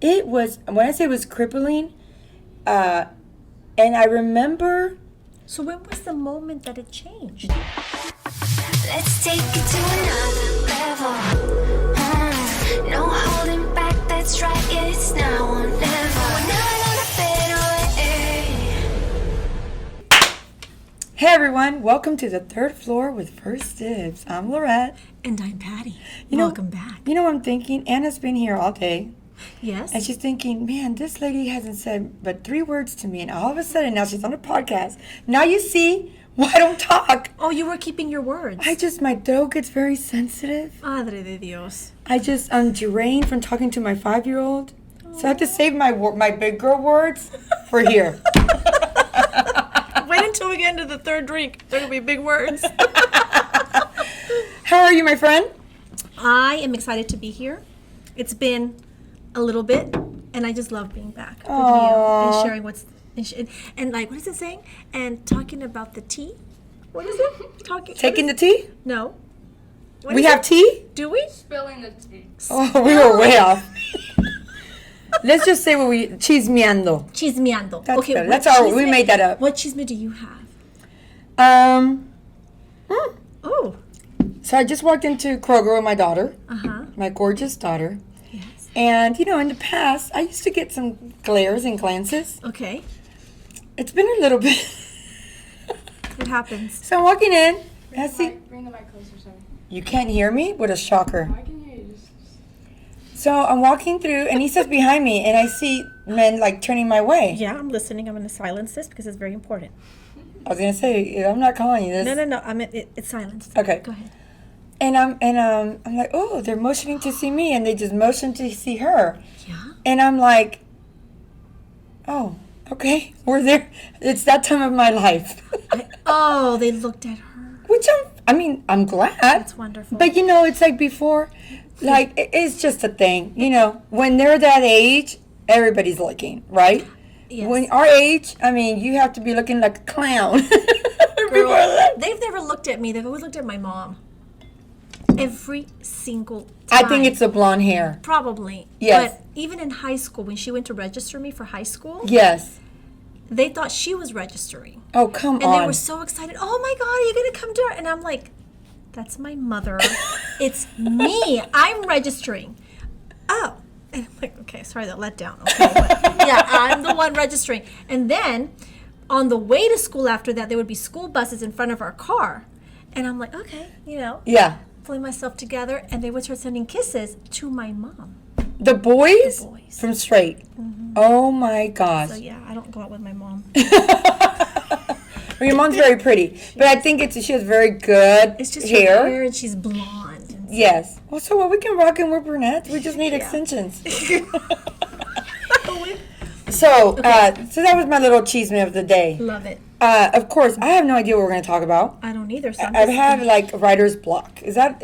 it was, when I say it was crippling, and I remember. So when was the moment that it changed? Let's take it to another level. No holding back, that's right, it's now or never. Never gonna fade away. Hey everyone, welcome to the third floor with First Dibs. I'm Lorett. And I'm Patty. Welcome back. You know what I'm thinking? Anna's been here all day. Yes. And she's thinking, man, this lady hasn't said but 3 words to me. And all of a sudden, now she's on a podcast. Now you see why I don't talk. Oh, you were keeping your words. My throat gets very sensitive. Madre de Dios. I'm drained from talking to my 5-year-old. So I have to save my big girl words for here. Wait until we get into the third drink. They're going to be big words. How are you, my friend? I am excited to be here. It's been a little bit, and I just love being back with you and sharing what's and like, what is it saying? And talking about the tea. What is it? Taking the tea? No. What We is have it? tea? Do we? Spilling the tea. Oh, we were way off. Let's just say chismeando. Chismeando. That's okay, better. what That's we chisme- made that up. What chisme do you have? Oh. So I just walked into Kroger with my daughter, Uh-huh. my gorgeous daughter. Yes. And, in the past, I used to get some glares and glances. Okay. It's been a little bit. It happens. So I'm walking in. And I see, Bring the mic closer, sorry. you can't hear me? What a shocker. I can hear you. So I'm walking through, and he says behind me, and I see men, turning my way. Yeah, I'm listening. I'm going to silence this because it's very important. I was going to say, I'm not calling you this. No. It's silenced. Okay. Go ahead. And I'm like, oh, they're motioning to see me, and they just motioned to see her. Yeah. And I'm like, oh, okay, we're there. It's that time of my life. They looked at her. Which I'm glad. That's wonderful. But it's like before, it's just a thing. When they're that age, everybody's looking, right? Yes. When our age, you have to be looking like a clown. Girl, they've never looked at me. They've always looked at my mom. Every single time. I think it's the blonde hair. Probably. Yes. But even in high school, when she went to register me for high school, Yes. they thought she was registering. Oh, come And on. they were so excited. Oh my God, are you going to come to her? And I'm like, that's my mother. It's me. I'm registering. Oh. And I'm like, okay, sorry, that let down. Okay, but yeah, I'm the one registering. And then on the way to school after that, there would be school buses in front of our car. And I'm like, okay, Yeah. pulling myself together. And they would start sending kisses to my mom. The boys? The boys. From straight. Mm-hmm. Oh, my gosh. So yeah, I don't go out with my mom. Well, your mom's very pretty. But I think she has very good It's just hair. her hair and she's blonde. And Yes. Well, so we can rock and we're brunettes. We just need extensions. So that was my little chisme of the day. Love it. Of course, I have no idea what we're going to talk about. I don't either. So I've had writer's block. Is that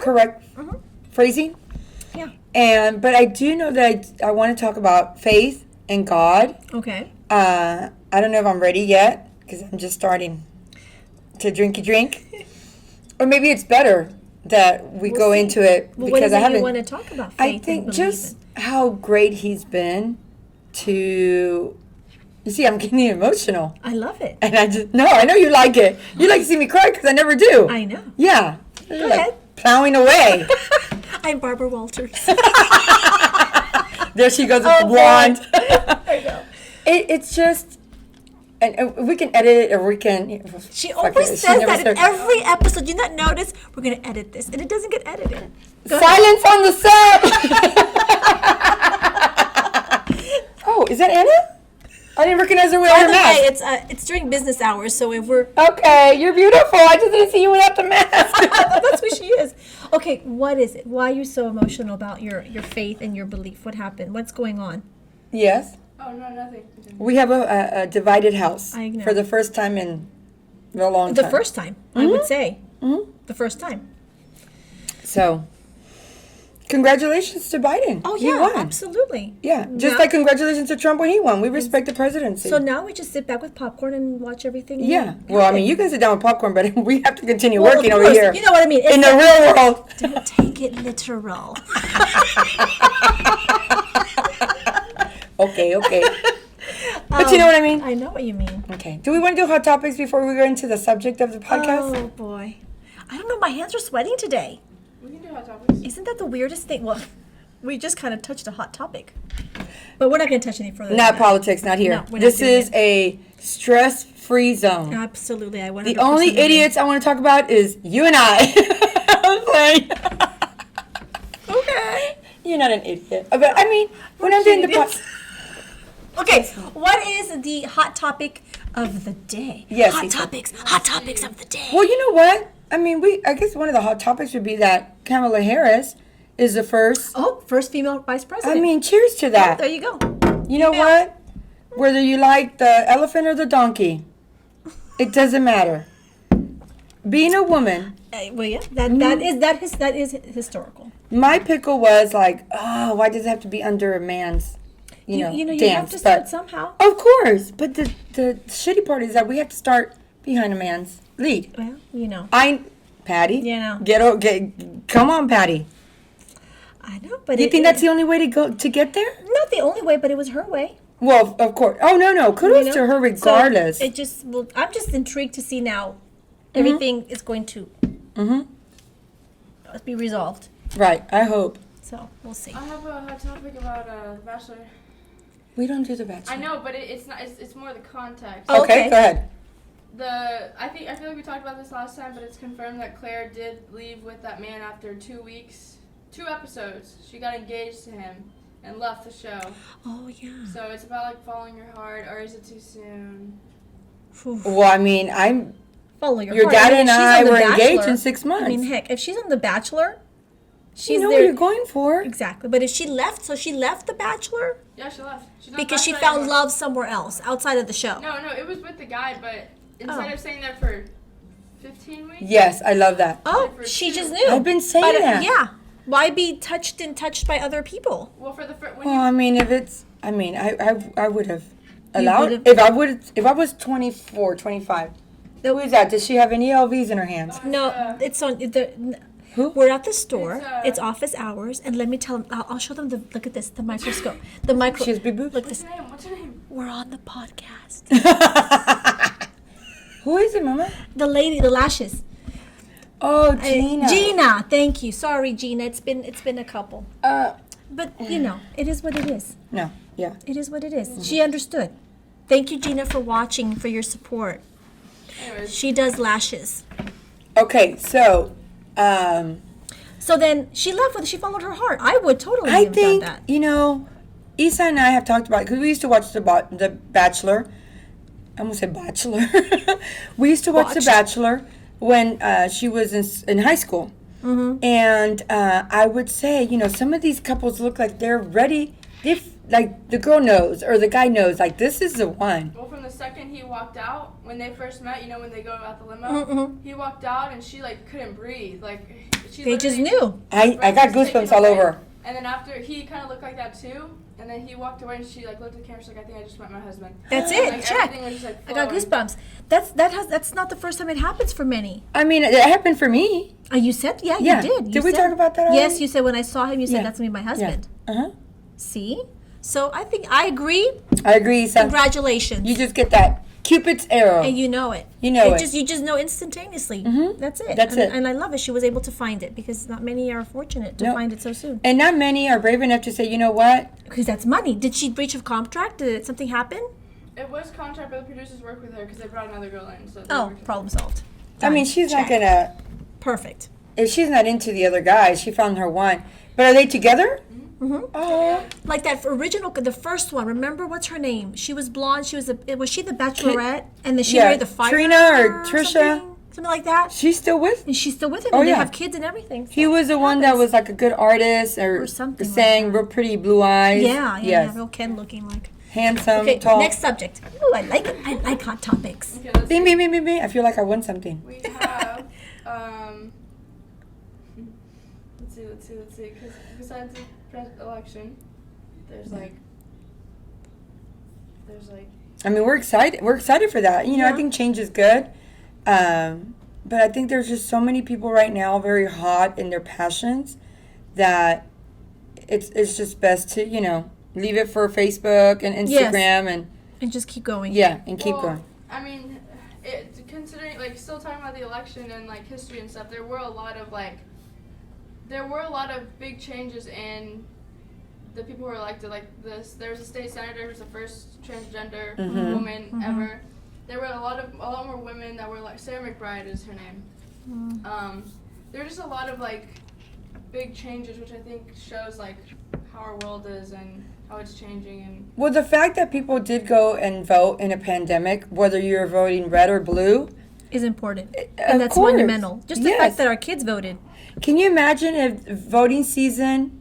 correct phrasing? Yeah. But I do know that I want to talk about faith and God. Okay. I don't know if I'm ready yet because I'm just starting to drink. Or maybe it's better that we go see. into it Well, because I what haven't. you want to talk about? Faith I and think believing? just how great he's been to. You see, I'm getting emotional. I love it. And I know you like it. You like to see me cry because I never do. I know. Yeah. Go ahead. Plowing away. I'm Barbara Walters. There she goes with the blonde. I know. It's just, and we can edit it or we can. She fuck always it. says never that in said- every episode. You not notice? We're going to edit this. And it doesn't get edited. Go ahead. Silence on the set. Oh, is that Anna? I didn't recognize her without By her the mask. way, it's during business hours, so if we're... Okay, you're beautiful. I just didn't see you without the mask. That's what she is. Okay, what is it? Why are you so emotional about your faith and your belief? What happened? What's going on? Yes. Oh, no, nothing. We have a divided house I know. for the first time in a long The time. first time, I would say. Mm-hmm. The first time. So, congratulations to Biden. Oh, He yeah, won. absolutely. Yeah, just Now- like congratulations to Trump when he won. We respect the presidency. So now we just sit back with popcorn and watch everything. Yeah. Well, I mean, you can sit down with popcorn, but we have to continue Well, working of over course, here. You know what I mean? In the real world. Don't take it literal. okay. But you know what I mean? I know what you mean. Okay. Do we want to do hot topics before we go into the subject of the podcast? Oh boy, I don't know. My hands are sweating today. We can do hot topics. Isn't that the weirdest thing? Well, we just kind of touched a hot topic, but we're not going to touch any further. Not than politics, not here. No, we're not This doing is a stress-free zone. that. Absolutely, I 100% The only agree. idiots I want to talk about is you and I. I'm playing. Okay. You're not an idiot. But I mean, when I'm doing the idiots. Okay, what is the hot topic of the day? Yes, hot Lisa. topics of the day. Well, you know what? I mean, I guess one of the hot topics would be that Kamala Harris is the first. Oh, first female vice president. I mean, cheers to Oh, that. there you go. You know what? Whether you like the elephant or the donkey, it doesn't matter. Being a woman, Well, yeah, that is historical. my pickle was like, oh, why does it have to be under a man's, you know, You dance? have to start But- somehow. Of course, but the shitty part is that we have to start behind a man's lead. Well, you know, Patty. Yeah, no. Come on, Patty. I know, but Do you think that's the only way to get there? not the only way, but it was her way. Well, of course. Oh no, kudos you know? to her So regardless. it just, well, I'm just intrigued to see now. Everything is going to be resolved. Right. I hope So we'll see. I have a hot topic about The Bachelor. we don't do the Bachelor. I know, but it's not. It's more the context. Oh. Okay, Okay. go ahead. I feel like we talked about this last time, but it's confirmed that Claire did leave with that man after 2 weeks, 2 episodes. She got engaged to him and left the show. Oh yeah. So it's about like following your heart, or is it too soon? Well, I mean, Follow your heart. dad I mean, and if she's I on The were engaged Bachelor- in 6 months. I mean, heck, if she's on The Bachelor, she's you know there. what you're going for. Exactly. But if she left, so she left The Bachelor Yeah, she left. She's not because she Bachelor found anymore. love somewhere else outside of the show. No, it was with the guy, but instead Oh. of staying there for 15 weeks. Yes, I love that. Oh, For she two. just knew. I've been saying But, that. Yeah. Why be touched by other people? Well, for the first. Well, I mean, if it's, I mean, I would have allowed would've- if I was 24, 25. Who is that? Does she have any LVs in her hands? No, it's on the. Who? We're at the store. It's, It's office hours, and let me tell them. I'll show them the. Look at this. The microscope. The micro. She has big boobs. Look What's this. her name? What's her name? We're on the podcast. Who is it, Mama? The lady, the lashes. Oh, Gina. Gina, thank you. Sorry, Gina. It's been a couple. But you know, it is what it is. No, yeah. It is what it is. She understood. Thank you, Gina, for watching, for your support. Anyways, She does lashes. Okay, so So then she left with. She followed her heart. I would totally I have think done that. you know, Isa and I have talked about it because we used to watch the Bachelor. I'm gonna say Bachelor. We used to watch The Watched. Bachelor when she was in high school, and I would say, you know, some of these couples look like they're ready. Like the girl knows or the guy knows, like this is the one. well, from the second he walked out, when they first met, you know, when they go out the limo, he walked out and she like couldn't breathe. Like she. They just literally- knew. I got breath was taken goosebumps all away. over. And then after he kind of looked like that too, and then he walked away and she like looked at the camera. She's like, I think I just met my husband. That's And, it. like, Check. everything was just, like, I got flowing. goosebumps. That's not the first time it happens for many. I mean, it happened for me. Oh, you said, yeah, Yeah. you did. Did You we said- talk about that Yes, already? you said when I saw him, you said Yeah. that's gonna be my husband. Uh-huh. See, so I think I agree. I agree, Isa. Congratulations. You just get that Cupid's arrow. and you know it. You know it. You just know instantaneously. That's it. That's and, it. And I love it. She was able to find it because not many are fortunate to No. find it so soon. And not many are brave enough to say, you know what? Because that's money. Did she breach of contract? Did something happen? It was contract, but the producers worked with her because they brought another girl in. So they Oh, worked with problem solved. I mean, Done. she's not Check. gonna. Perfect. If she's not into the other guy, she found her one. But are they together? Mm-hmm. Oh, Like that original, the first one. Remember what's her name? She was blonde. She was she the Bachelorette? And then she Yeah, married the fire. Trina or Trisha. something like that. she's still with. And she's still with him. Oh, and yeah. They have kids and everything. He was the one that was like a good artist or something like sang that. real pretty blue eyes. Yeah, Yes. real Ken looking like. Handsome, Okay, tall. next subject. Ooh, I like it. I like hot topics. Okay, let's Bing, bing, bing, bing, bing. I feel like I won something. We have, let's see, because besides the election, there's like, I mean, we're excited. We're excited for that. You know, I Yeah. think change is good. But I think there's just so many people right now very hot in their passions that it's just best to, you know, leave it for Facebook and Instagram and just keep going. and keep going. I mean, considering like still talking about the election and like history and stuff, there were a lot of big changes in the people who were elected. Like there was a state senator who's the first transgender woman ever. There were a lot more women that were like Sarah McBride is her name. There were just a lot of like big changes, which I think shows like how our world is and how it's changing. And Well, the fact that people did go and vote in a pandemic, whether you're voting red or blue, is important. Of And that's course. monumental. Just the Yes. fact that our kids voted. Can you imagine if voting season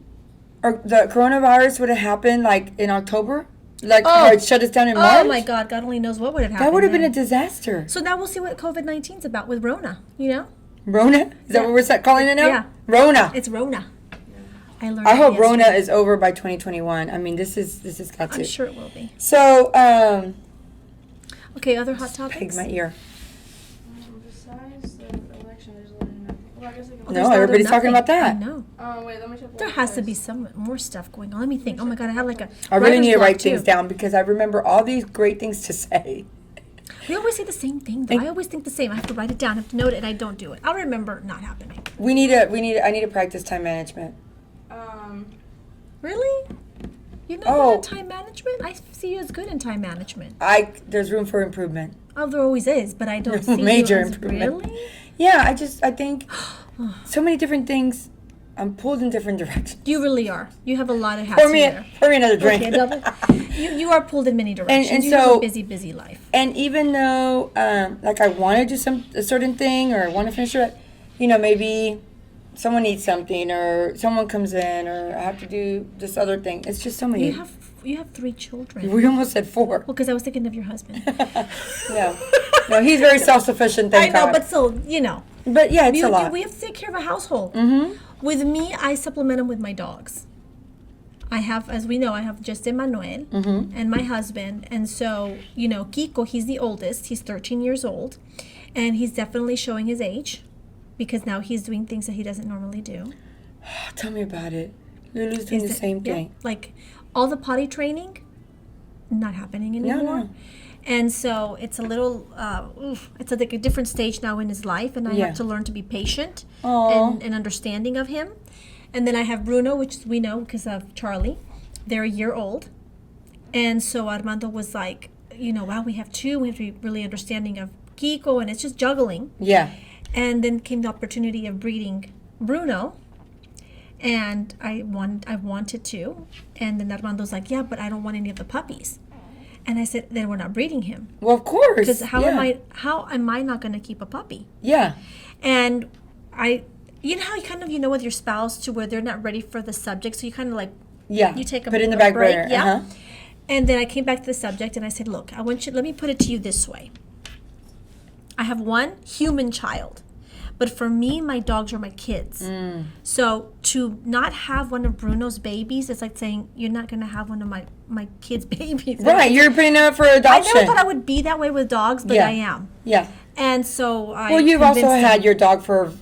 or the coronavirus would have happened like in October? Like how it shut us down in March? Oh my God, God only knows what would have happened. That would have been a then. disaster. So now we'll see what COVID-19 is about with Rona, you know? Rona? Is that what we're calling it now? Yeah. Rona. It's Rona. I learned I hope that Rona yesterday. is over by 2021. I mean, this has got to. I'm sure it will be. So, Okay, other hot peg topics? my ear. besides the election, there's literally nothing. Well, I guess I can. No, everybody's talking about that. I know. Wait, let me check. There has to be some more stuff going on. Let me think. Oh my God, I had like a. I really writer's need to block, write things too. down because I remember all these great things to say. We always say the same thing, though. I always think the same. I have to write it down. I have to note it, and I don't do it. I'll remember not happening. I need to practice time management. Really? You're not Oh. good at time management? I see you as good in time management. There's room for improvement. Oh, there always is, but I don't see Major you as improvement. really. Yeah, I think so many different things. I'm pulled in different directions. You really are. You have a lot of hats Pour me here. another drink. Okay, double. You are pulled in many directions. and you have so- a busy life. And even though, like, I want to do a certain thing or want to finish it, maybe someone needs something or someone comes in or I have to do this other thing. It's just so many. You have 3 children. We almost said 4. Well, because I was thinking of your husband. No, he's very self-sufficient. I Thank know, God. but still, But yeah, it's a lot. we have to take care of a household. Mm-hmm. With me, I supplement them with my dogs. I have, as we know, I have just Emmanuel and my husband. And so, Kiko, he's the oldest. He's 13 years old. And he's definitely showing his age because now he's doing things that he doesn't normally do. Tell me about it. Lulu's doing the same thing. Yeah, like all the potty training, not happening anymore. No. And so it's a little, it's like a different stage now in his life, and I have to learn to be patient and understanding of him. And then I have Bruno, which we know because of Charlie. They're a year old. And so Armando was like, wow, we have 2. We have to be really understanding of Kiko, and it's just juggling. Yeah. And then came the opportunity of breeding Bruno. And I wanted to. And then Armando's like, yeah, but I don't want any of the puppies. And I said, then we're not breeding him. Well, of course. Because how am I not going to keep a puppy? Yeah. And you know how you know with your spouse to where they're not ready for the subject, so you kind of like, Yeah. you take Put it in the back break, burner. yeah. Uh-huh. And then I came back to the subject and I said, look, let me put it to you this way. I have 1 human child. But for me, my dogs are my kids. So to not have one of Bruno's babies, it's like saying, you're not going to have one of my kids' babies. Right. You're putting it up for I adoption. never thought I would be that way with dogs, but Yeah. I am. Yeah. And so I Well, you've also convinced had him- your dog for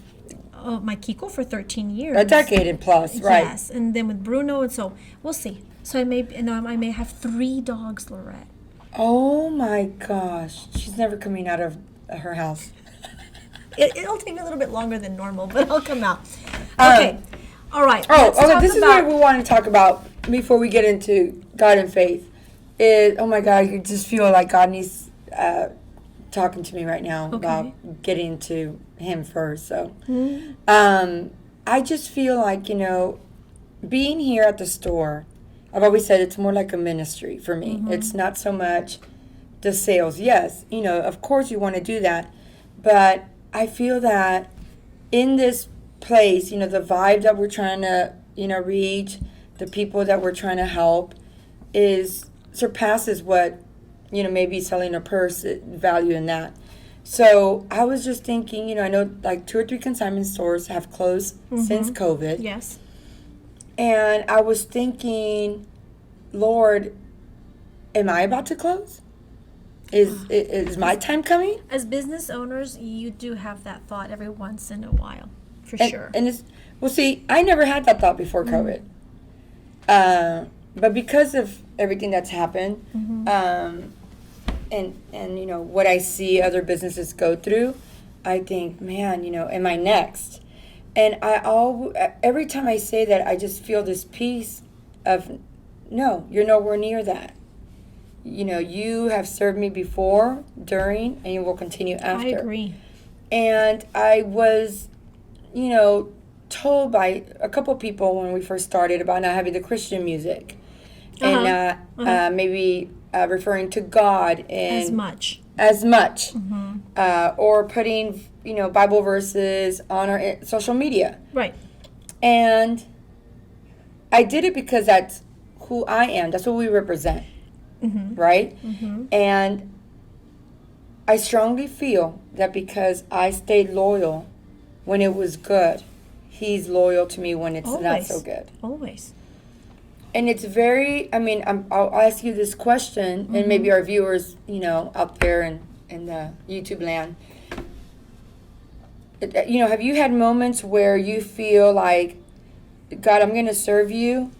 my Kiko for 13 years. a decade and plus, right? Yes, and then with Bruno, and so we'll see. So I may have 3 dogs, Lorett. Oh my gosh. She's never coming out of her house. It'll take me a little bit longer than normal, but I'll come out. Okay. All right. let's Okay. talk This is about- what we want to talk about before we get into God and faith. Oh my God, you just feel like God needs talking to me right now about getting to Him first. So, I just feel like being here at the store. I've always said it's more like a ministry for me. It's not so much the sales. Yes, of course you want to do that, but I feel that in this place, the vibe that we're trying to, reach, the people that we're trying to help surpasses what, maybe selling a purse value in that. So I was just thinking, I know like 2 or 3 consignment stores have closed since COVID. Yes. And I was thinking, Lord, am I about to close? Is my time coming? As business owners, you do have that thought every once in a while, for sure. And see, I never had that thought before COVID. but because of everything that's happened, and you know what I see other businesses go through, I think, man, you know, am I next? And every time I say that, I just feel this peace of, no, you're nowhere near that. You know, you have served me before, during, and you will continue after. I agree. And I was, you know, told by a couple people when we first started about not having the Christian music, and maybe referring to God As much. or putting, you know, Bible verses on our social media. Right. And I did it because that's who I am. That's what we represent, right? And I strongly feel that because I stayed loyal when it was good, he's loyal to me when it's not so good. Always. And it's very, I mean, I'll ask you this question, and maybe our viewers, you know, out there in the YouTube land, you know, have you had moments where you feel like, God, I'm going to serve you,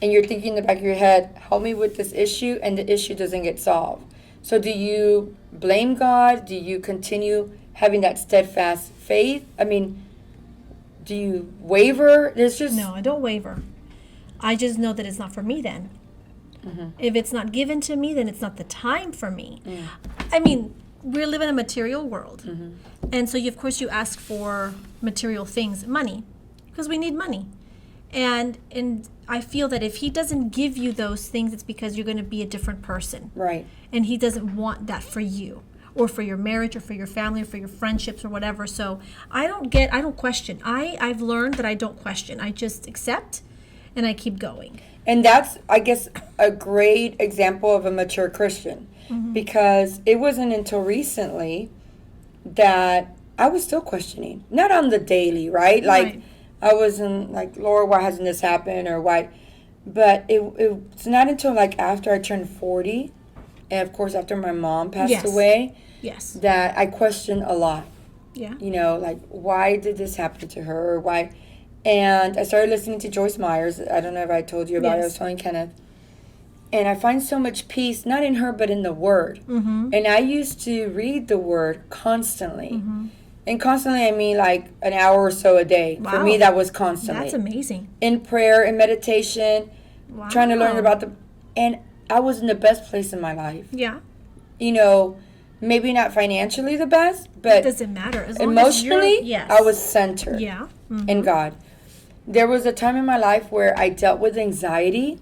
and you're thinking in the back of your head, help me with this issue, and the issue doesn't get solved? So do you blame God? Do you continue having that steadfast faith? I mean, do you waver? No, I don't waver. I just know that it's not for me then. If it's not given to me, then it's not the time for me. I mean, we live in a material world. And so, of course, you ask for material things, money, because we need money. And I feel that if he doesn't give you those things, it's because you're going to be a different person. Right. And he doesn't want that for you, or for your marriage, or for your family, or for your friendships, or whatever. So I don't question. I've learned that I don't question. I just accept, and I keep going. And that's, I guess, a great example of a mature Christian, because it wasn't until recently that I was still questioning. Not on the daily, right? Like, I wasn't like, Lord, why hasn't this happened, or why? But it's not until like after I turned 40, and of course after my mom passed away, that I questioned a lot. Yeah. You know, like, why did this happen to her? Or why? And I started listening to Joyce Myers. I don't know if I told you about it. I was telling Kenneth. And I find so much peace, not in her, but in the Word. And I used to read the Word constantly. And constantly, I mean like an hour or so a day. Wow. For me, that was constantly. That's amazing. In prayer, in meditation, trying to learn about and I was in the best place in my life. Yeah. You know, maybe not financially the best, but it doesn't matter. As long emotionally, as I was centered Mm-hmm. in God. There was a time in my life where I dealt with anxiety.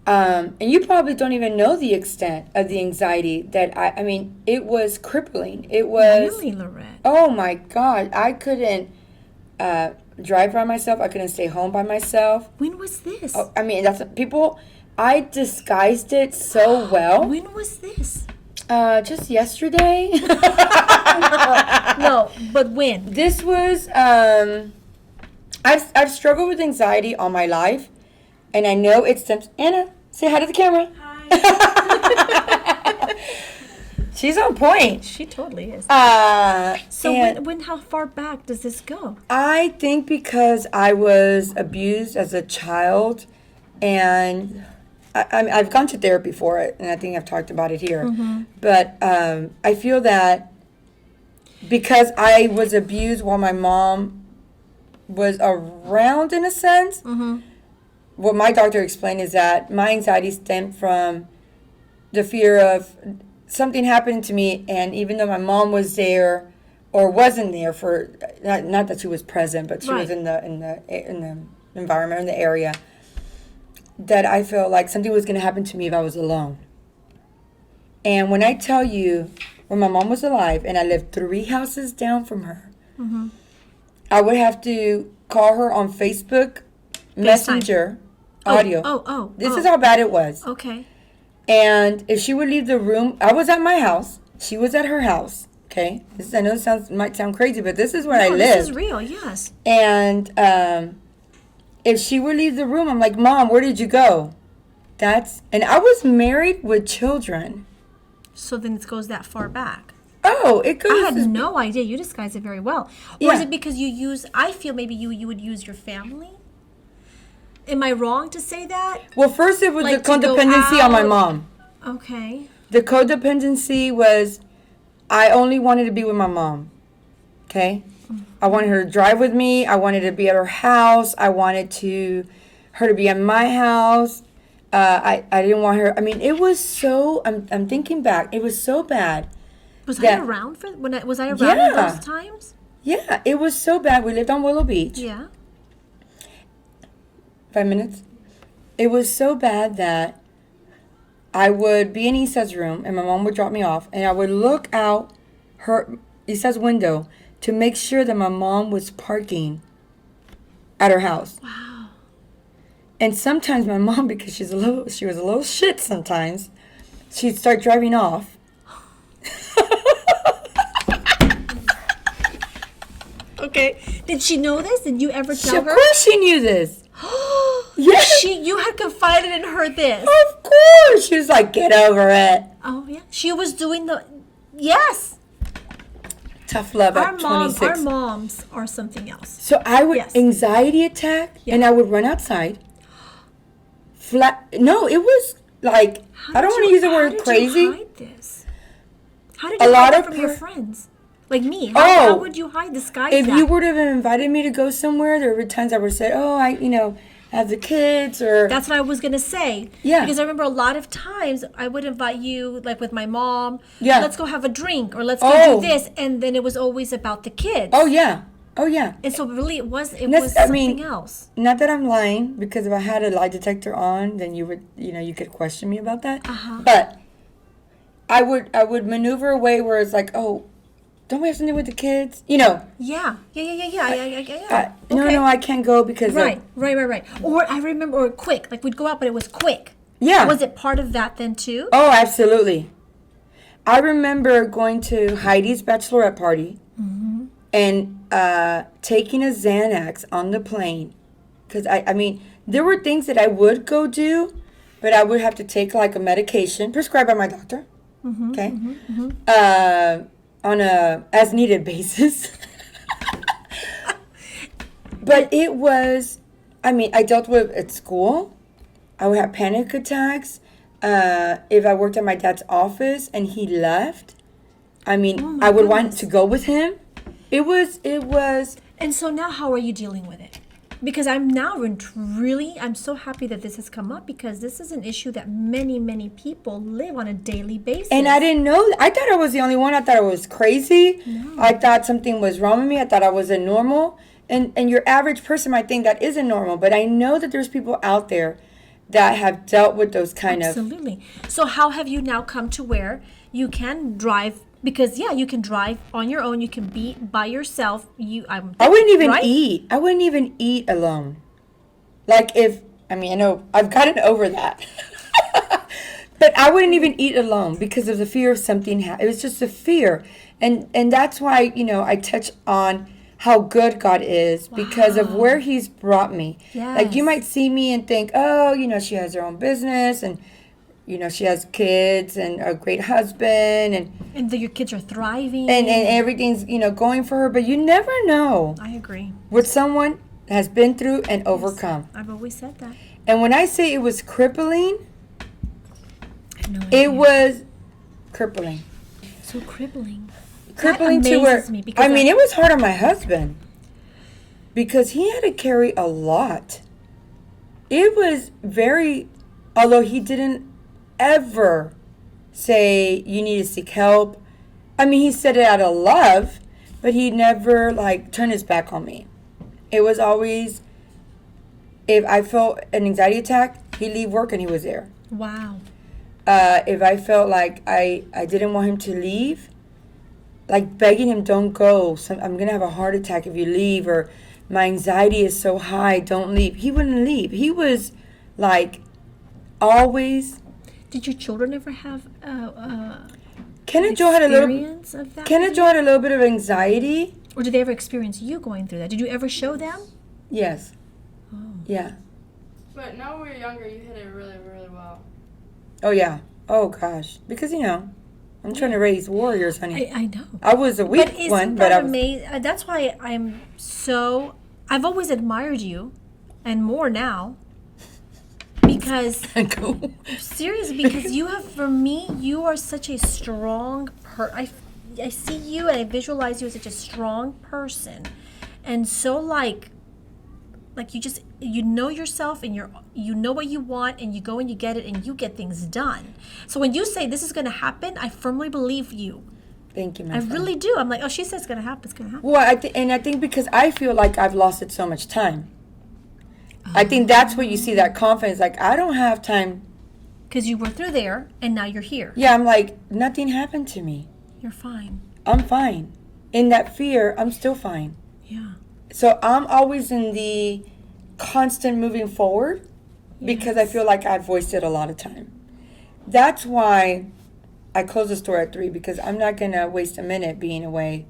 And you probably don't even know the extent of the anxiety that I mean, it was crippling. It was. Really, Lorett? Oh my God. I couldn't drive by myself. I couldn't stay home by myself. When was this? Oh, I mean, I disguised it so well. When was this? Just yesterday. No, but when? This was, I've struggled with anxiety all my life, and I know it stems. Anna, say hi to the camera. Hi. She's on point. She totally is. So how far back does this go? I think because I was abused as a child, and I've gone to therapy for it, and I think I've talked about it here. But I feel that because I was abused while my mom was around, in a sense, what my doctor explained is that my anxiety stemmed from the fear of something happening to me, and even though my mom was there or wasn't there for not that she was present, but she was in the environment, in the area, that I felt like something was going to happen to me if I was alone. And when I tell you, when my mom was alive and I lived 3 houses down from her, I would have to call her on Facebook Messenger audio. This is how bad it was. Okay. And if she would leave the room, I was at my house. She was at her house. Okay. I know it might sound crazy, but this is where I lived. This is real, yes. And if she would leave the room, I'm like, Mom, where did you go? And I was married with children. So then it goes that far back. Oh, it goes. I had no idea. You disguise it very well. Or is it because I feel maybe you would use your family? Am I wrong to say that? Well, first it was Like the to go codependency on my out? mom. Okay. The codependency was I only wanted to be with my mom. Okay? I wanted her to drive with me. I wanted to be at her house. I wanted her to be at my house. I didn't want her. I mean, it was so. I'm thinking back. It was so bad. Was Yeah. I around was I around in Yeah. those times? Yeah, it was so bad. We lived on Willow Beach. Yeah. 5 minutes. It was so bad that I would be in Issa's room and my mom would drop me off, and I would look out Issa's window to make sure that my mom was parking at her house. Wow. And sometimes my mom, because she was a little shit sometimes, she'd start driving off. Okay. Did she know this? Did you ever tell Of her? course she knew this. Yeah. You had confided in her this. Of course. She was like, get over it. Oh yeah. She was doing yes. Tough love Our at 26. our moms are something else. So I would Yes. anxiety attack, and I would run outside. No, it was like I don't want to use the word crazy. How did you hide this? How did you lot hide it of from your per- friends? Like me. How would you hide disguise If that? you would have invited me to go somewhere, there were times I would say, "Oh, I have the kids," or That's what I was gonna say. Yeah. Because I remember a lot of times I would invite you, like with my mom. Yeah. Let's go have a drink, or let's go Oh. do this, and then it was always about the kids. oh yeah, oh yeah. And so really, it was That's- something else. Not that I'm lying, because if I had a lie detector on, then you would, you could question me about that. But I would maneuver a way where it's like, oh, don't we have something with the kids? Yeah. No, I can't go because Right. Or I remember, or quick, like we'd go out, but it was quick. Yeah. Was it part of that then too? Oh, absolutely. I remember going to Heidi's bachelorette party and taking a Xanax on the plane. Because, I mean, there were things that I would go do, but I would have to take, like, a medication prescribed by my doctor. Okay? On a as-needed basis. But it was, I mean, I dealt with at school. I would have panic attacks. If I worked at my dad's office and he left, I mean, I would want to go with him. It was. And so now how are you dealing with it? Because I'm so happy that this has come up, because this is an issue that many, many people live on a daily basis. And I didn't know. I thought I was the only one. I thought I was crazy. No. I thought something was wrong with me. I thought I wasn't normal. And your average person might think that isn't normal. But I know that there's people out there that have dealt with those kind Absolutely. So how have you now come to where you can drive? Because you can drive on your own. You can be by yourself. I wouldn't even eat. I wouldn't even eat alone. Like I know I've gotten over that. But I wouldn't even eat alone because of the fear of something It was just a fear. And that's why, I touch on how good God is because of where he's brought me. Yes. Like you might see me and think, oh, she has her own business and she has kids and a great husband and your kids are thriving and everything's going for her, but you never know I agree what someone has been through and overcome. I've always said that. And when I say it was crippling, I have no idea. it was crippling. So crippling To where me because it was hard on my husband because he had to carry a lot. It was very, although he didn't ever say you need to seek help. He said it out of love, but he never turned his back on me. It was always, if I felt an anxiety attack, he'd leave work and he was there. Wow. If I felt like I didn't want him to leave, begging him, don't go. I'm going to have a heart attack if you leave, or my anxiety is so high, don't leave. He wouldn't leave. He was always. Did your children ever have Kenneth Joe had a little experience of that? Kenneth Joe had a little bit of anxiety. Or did they ever experience you going through that? Did you ever show them? Yes. Oh. Yeah. But now when we were younger, you hit it really, really well. Oh, yeah. Oh, gosh. Because, I'm trying to raise warriors, honey. I know. I was a weak one, but I was... That's why I've always admired you, and more now, because Go. seriously, because for me, you are such a strong I see you and I visualize you as such a strong person, and so like you know yourself, and you know what you want, and you go and you get it, and you get things done. So when you say this is going to happen, I firmly believe you. Thank you, my I friend. really do. I'm like, oh, she says it's going to happen. It's going to happen. Well, I think because I feel like I've lost it so much time. I think that's where you see that confidence. Like, I don't have time. Because you were through there, and now you're here. Yeah, I'm like, nothing happened to me. You're fine. I'm fine. In that fear, I'm still fine. Yeah. So I'm always in the constant moving forward because I feel like I've wasted a lot of time. That's why I close the store at 3, because I'm not going to waste a minute being away.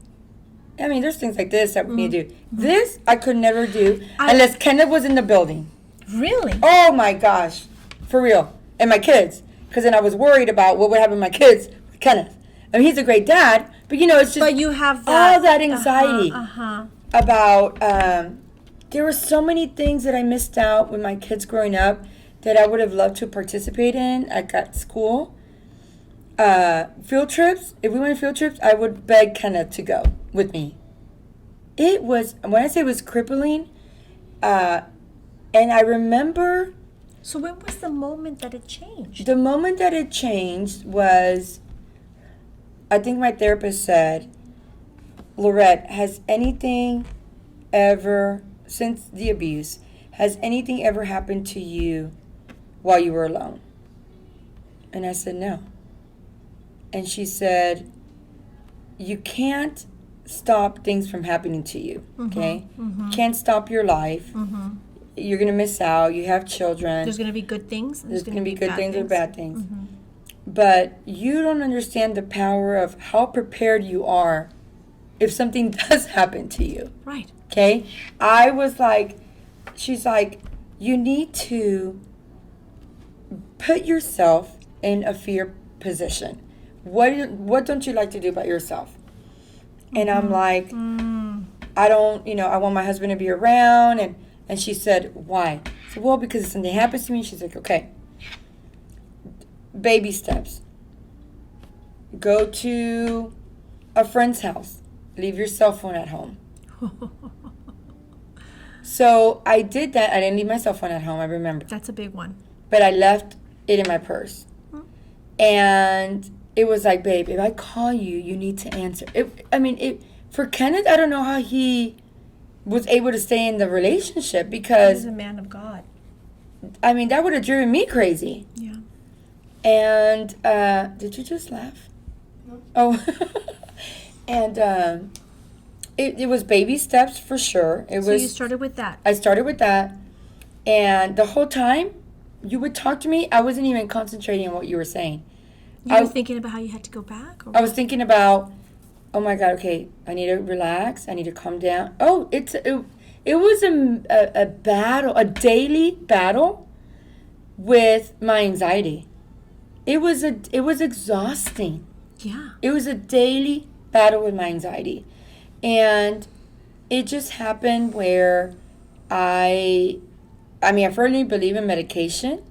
I mean, there's things like this that we need to do. This I could never do unless Kenneth was in the building. Really? Oh my gosh. For real. And my kids. Because then I was worried about what would happen to my kids with Kenneth. I mean, he's a great dad, but you know, it's just But you have that. all that anxiety Uh-huh. about, there were so many things that I missed out with my kids growing up that I would have loved to participate in at school. Field trips. If we went on field trips, I would beg Kenneth to go with me. It was, when I say it was crippling, and I remember So when was the moment that it changed? the moment that it changed was, I think my therapist said, Lorett, has anything ever, since the abuse, has anything ever happened to you while you were alone? And I said, no. And she said, you can't stop things from happening to you, okay? You can't stop your life. You're going to miss out. You have children. There's going to be good things. There's going to be good things or bad things. But you don't understand the power of how prepared you are if something does happen to you. Right. Okay? I was like, she's like, you need to put yourself in a fear position. What don't you like to do about yourself? And I'm like, I don't, I want my husband to be around. And she said, why? I said, well, because if something happens to me. She's like, okay. Baby steps. Go to a friend's house. Leave your cell phone at home. So I did that. I didn't leave my cell phone at home, I remember. That's a big one. But I left it in my purse. And it was like, babe, if I call you, you need to answer. For Kenneth, I don't know how he was able to stay in the relationship, because He's a man of God. that would have driven me crazy. Yeah. And did you just laugh? No. Oh. And it was baby steps for sure. So you started with that. I started with that, and the whole time you would talk to me, I wasn't even concentrating on what you were saying. You were thinking about how you had to go back? Or I was thinking about, oh my God, okay, I need to relax. I need to calm down. Oh, it was a battle, a daily battle with my anxiety. It was exhausting. Yeah. It was a daily battle with my anxiety. And it just happened where I firmly believe in medication.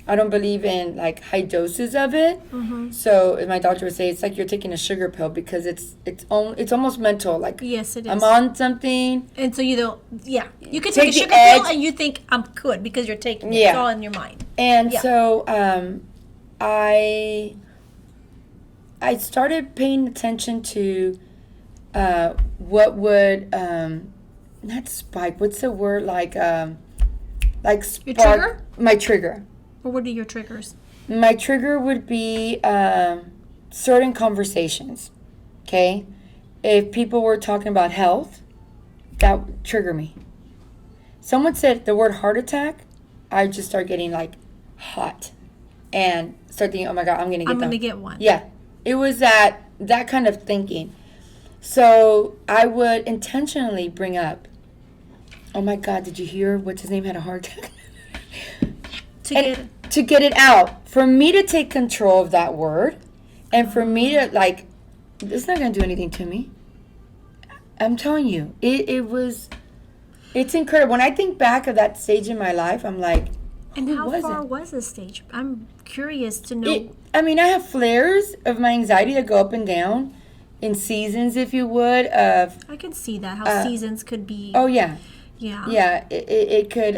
I don't believe in like high doses of it. So my doctor would say it's like you're taking a sugar pill, because it's almost mental. Like, Yes, it is. I'm on something. And so you don't, you could Take take a the sugar pill edge. and you think I'm good because you're taking it. Yeah. It's all in your mind. And Yeah. so I started paying attention to what would not spike. What's the word, like spark? Your trigger? My trigger. Or what are your triggers? My trigger would be certain conversations. Okay, if people were talking about health, that would trigger me. Someone said the word heart attack, I just start getting like hot and start thinking, oh my God, I'm gonna get one. Yeah, it was that kind of thinking. So I would intentionally bring up, oh my God, did you hear what's his name had a heart attack? To get it out, for me to take control of that word, and for me to like, it's not gonna do anything to me. I'm telling you, it's incredible. When I think back of that stage in my life, I'm like, And Who how wasn't? far was this stage? I'm curious to know. I mean, I have flares of my anxiety that go up and down in seasons, if you would, of, I can see that, how seasons could be. oh, yeah. Yeah. Yeah, it could,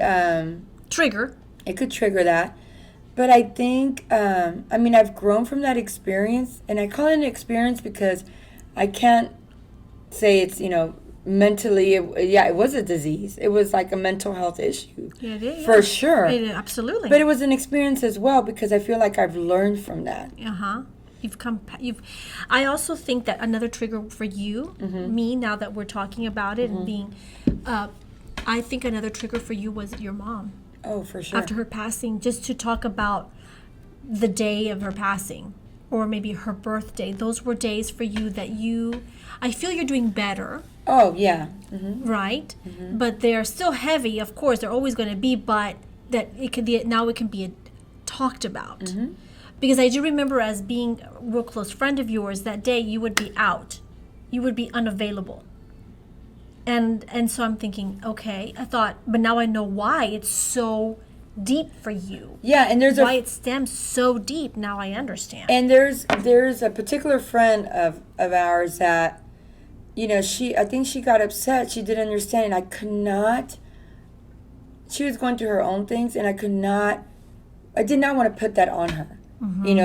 Trigger. it could trigger that. But I think, I mean, I've grown from that experience, and I call it an experience because I can't say it's, mentally, it was a disease. It was like a mental health issue. Yeah, it is. For sure. Absolutely. But it was an experience as well because I feel like I've learned from that. Uh-huh. I also think that another trigger for you, me, now that we're talking about it and being, I think another trigger for you was your mom. Oh, for sure. After her passing, just to talk about the day of her passing or maybe her birthday. Those were days for you that I feel you're doing better. Oh, yeah. Right? But they're still heavy, of course, they're always going to be, but that it can be talked about. Because I do remember, as being a real close friend of yours, that day you would be out. You would be unavailable. And so I'm thinking, okay, I thought, but now I know why it's so deep for you. Yeah, and there's why it stems so deep. Now I understand. And there's a particular friend of ours that, I think she got upset. She didn't understand, and I could not. She was going through her own things, and I did not want to put that on her.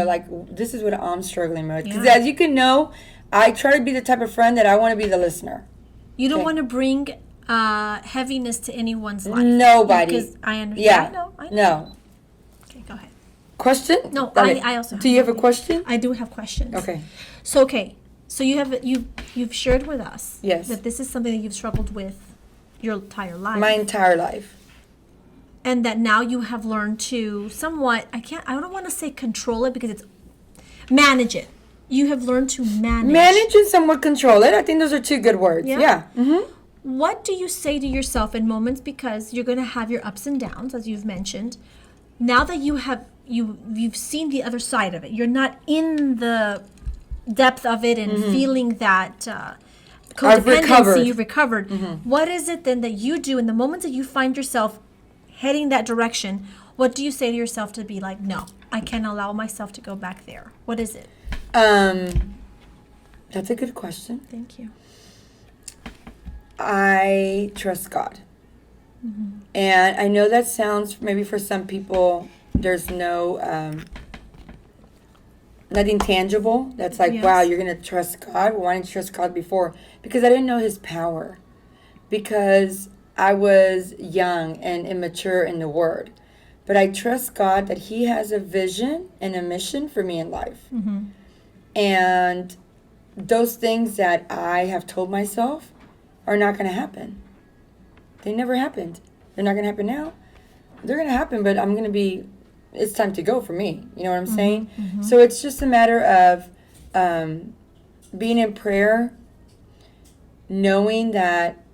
Like, this is what I'm struggling with. Because as you can know, I try to be the type of friend that I want to be the listener. You don't want to bring heaviness to anyone's life. Nobody. Because I understand. Yeah. I know. No. Okay, go ahead. Question? No, Okay. I also Do you have a question? I do have questions. Okay. So, So you've shared with us that this is something that you've struggled with your entire life. My entire life. And that now you have learned to somewhat, I don't want to say control it, because it's manage it. You have learned to manage. Manage and somewhat control it. I think those are two good words. Yeah. What do you say to yourself in moments, because you're going to have your ups and downs, as you've mentioned. Now that you've seen the other side of it, you're not in the depth of it and feeling that codependency. You've recovered. What is it then that you do in the moments that you find yourself heading that direction? What do you say to yourself to be like, no, I can't allow myself to go back there? What is it? That's a good question. Thank you. I trust God. And I know that sounds, maybe for some people, there's no, nothing tangible. That's like, wow, you're going to trust God? Well, why didn't you trust God before? Because I didn't know his power. Because I was young and immature in the word. But I trust God that he has a vision and a mission for me in life. And those things that I have told myself are not going to happen. They never happened. They're not going to happen now. They're going to happen, but it's time to go for me. You know what I'm saying? So it's just a matter of being in prayer, knowing that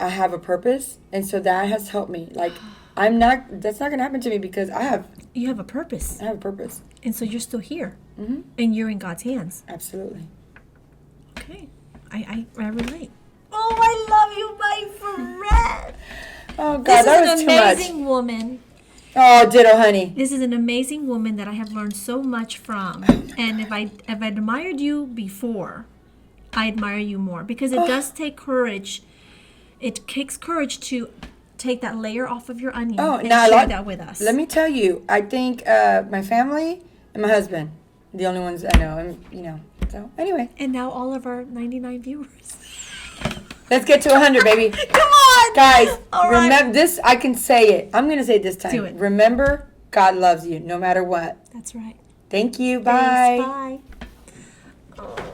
I have a purpose. And so that has helped me. Like, that's not going to happen to me because you have a purpose. I have a purpose. And so you're still here. And you're in God's hands. Absolutely. Okay. I relate. Oh, I love you, my friend. Oh, God, that was too much. This is an amazing woman. Oh, ditto, honey. This is an amazing woman that I have learned so much from. And if I admired you before, I admire you more. Because it does take courage. It takes courage to take that layer off of your onion and share that with us. Let me tell you, I think my family and my husband, the only ones I know. And, so anyway. And now all of our 99 viewers. Let's get to 100, baby. Come on. Guys, right. remember this. I can say it. I'm going to say it this time. Do it. Remember, God loves you no matter what. That's right. Thank you. Bye. Thanks, bye. Oh.